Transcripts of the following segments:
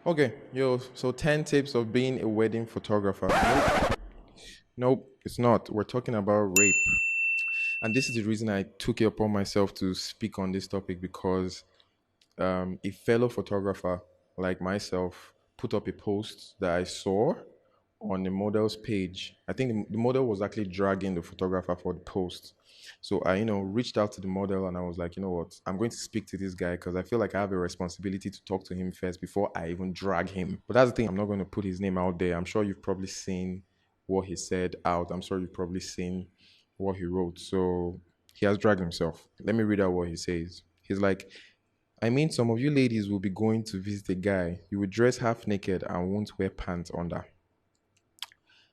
Okay, yo, so 10 tips of being a wedding photographer. Nope, it's not. We're talking about rape. And this is the reason I took it upon myself to speak on this topic because a fellow photographer like myself put up a post that I saw on the model's page. I think the model was actually dragging the photographer for the post. So I, reached out to the model and I was like, you know what, I'm going to speak to this guy because I feel like I have a responsibility to talk to him first before I even drag him. But that's the thing, I'm not going to put his name out there. I'm sure you've probably seen what he said out. I'm sure you've probably seen what he wrote. So he has dragged himself. Let me read out what he says. He's like, I mean, some of you ladies will be going to visit a guy. You will dress half naked and won't wear pants under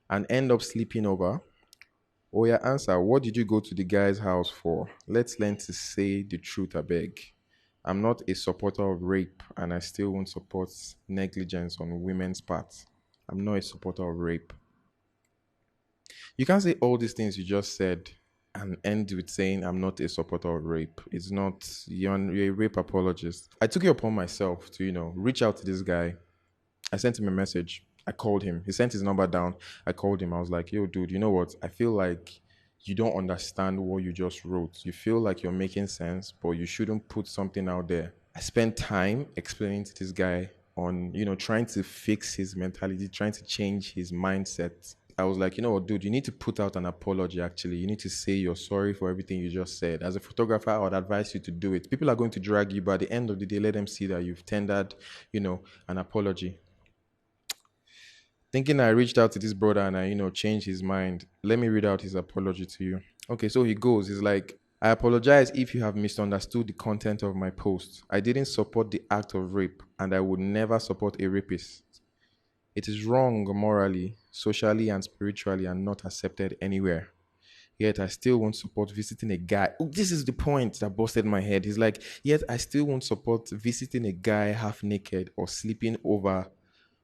and end up sleeping over. Oh, yeah, answer. What did you go to the guy's house for? Let's learn to say the truth, I beg. I'm not a supporter of rape and I still won't support negligence on women's parts. I'm not a supporter of rape. You can't say all these things you just said and end with saying I'm not a supporter of rape. It's not, you're a rape apologist. I took it upon myself to, reach out to this guy. I sent him a message. I called him. He sent his number down. I called him. I was like, yo, dude, you know what? I feel like you don't understand what you just wrote. You feel like you're making sense, but you shouldn't put something out there. I spent time explaining to this guy on, trying to fix his mentality, trying to change his mindset. I was like, you know what, dude, you need to put out an apology actually. You need to say you're sorry for everything you just said. As a photographer, I would advise you to do it. People are going to drag you, but at the end of the day, let them see that you've tendered, an apology. Thinking I reached out to this brother and I, changed his mind. Let me read out his apology to you. Okay, so he goes, he's like, I apologize if you have misunderstood the content of my post. I didn't support the act of rape and I would never support a rapist. It is wrong morally, socially, and spiritually and not accepted anywhere. Yet I still won't support visiting a guy. Oh, this is the point that busted my head. He's like, yet I still won't support visiting a guy half naked or sleeping over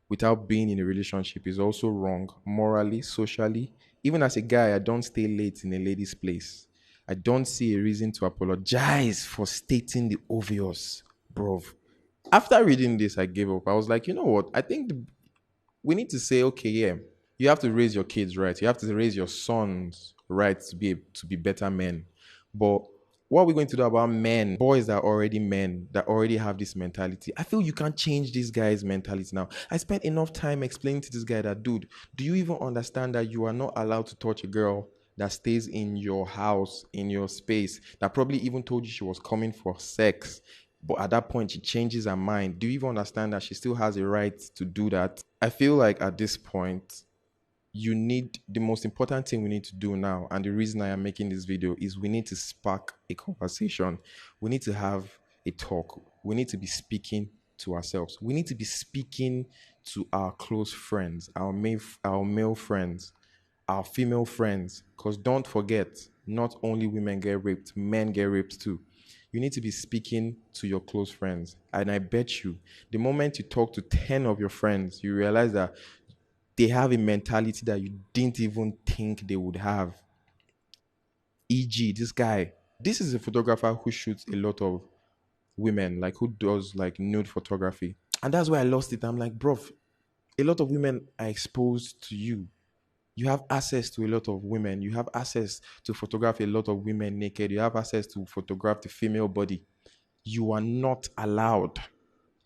without being in a relationship is also wrong morally, socially. Even as a guy, I don't stay late in a lady's place. I don't see a reason to apologize for stating the obvious, bro. After reading this, I gave up. I was like, you know what? I think we need to say, okay, yeah, you have to raise your kids right. You have to raise your sons right to be better men. But what are we going to do about men, boys that are already men, that already have this mentality? I feel you can't change this guy's mentality now. I spent enough time explaining to this guy that, dude, do you even understand that you are not allowed to touch a girl that stays in your house, in your space, that probably even told you she was coming for sex? But at that point, she changes her mind. Do you even understand that she still has a right to do that? I feel like at this point, you need the most important thing we need to do now, and the reason I am making this video is we need to spark a conversation. We need to have a talk. We need to be speaking to ourselves. We need to be speaking to our close friends, our male friends, our female friends. Because don't forget, not only women get raped, men get raped too. You need to be speaking to your close friends. And I bet you, the moment you talk to 10 of your friends, you realize that they have a mentality that you didn't even think they would have. E.g., this guy, this is a photographer who shoots a lot of women, like who does like nude photography. And that's why I lost it. I'm like, bro, a lot of women are exposed to you. You have access to a lot of women. You have access to photograph a lot of women naked. You have access to photograph the female body. You are not allowed.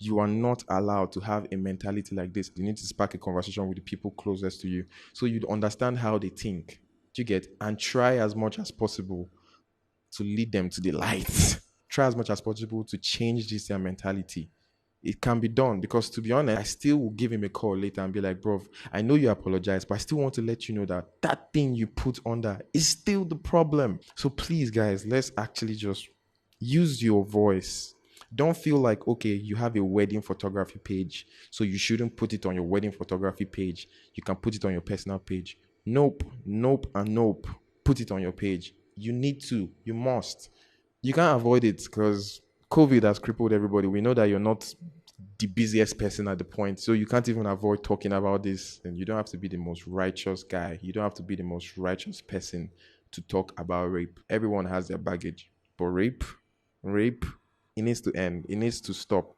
You are not allowed to have a mentality like this. You need to spark a conversation with the people closest to you so you'd understand how they think. Do you get? And try as much as possible to lead them to the light. Try as much as possible to change this their mentality. It can be done because, to be honest, I still will give him a call later and be like, bro, I know you apologize, but I still want to let you know that that thing you put under is still the problem. So please, guys, let's actually just use your voice. Don't feel like, okay, you have a wedding photography page, so you shouldn't put it on your wedding photography page. You can put it on your personal page. Nope, nope, and nope. Put it on your page. You need to, you must. You can't avoid it because COVID has crippled everybody. We know that you're not the busiest person at the point, so you can't even avoid talking about this. And you don't have to be the most righteous guy. You don't have to be the most righteous person to talk about rape. Everyone has their baggage, but rape, it needs to end. It needs to stop.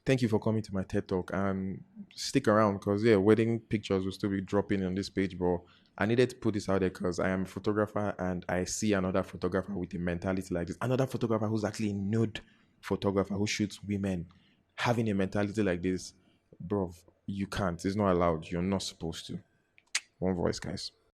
Thank you for coming to my TED Talk, and stick around because yeah, wedding pictures will still be dropping on this page, but I needed to put this out there because I am a photographer and I see another photographer with a mentality like this. Another photographer who's actually a nude photographer who shoots women having a mentality like this, bro. You can't. It's not allowed. You're not supposed to. One voice, guys.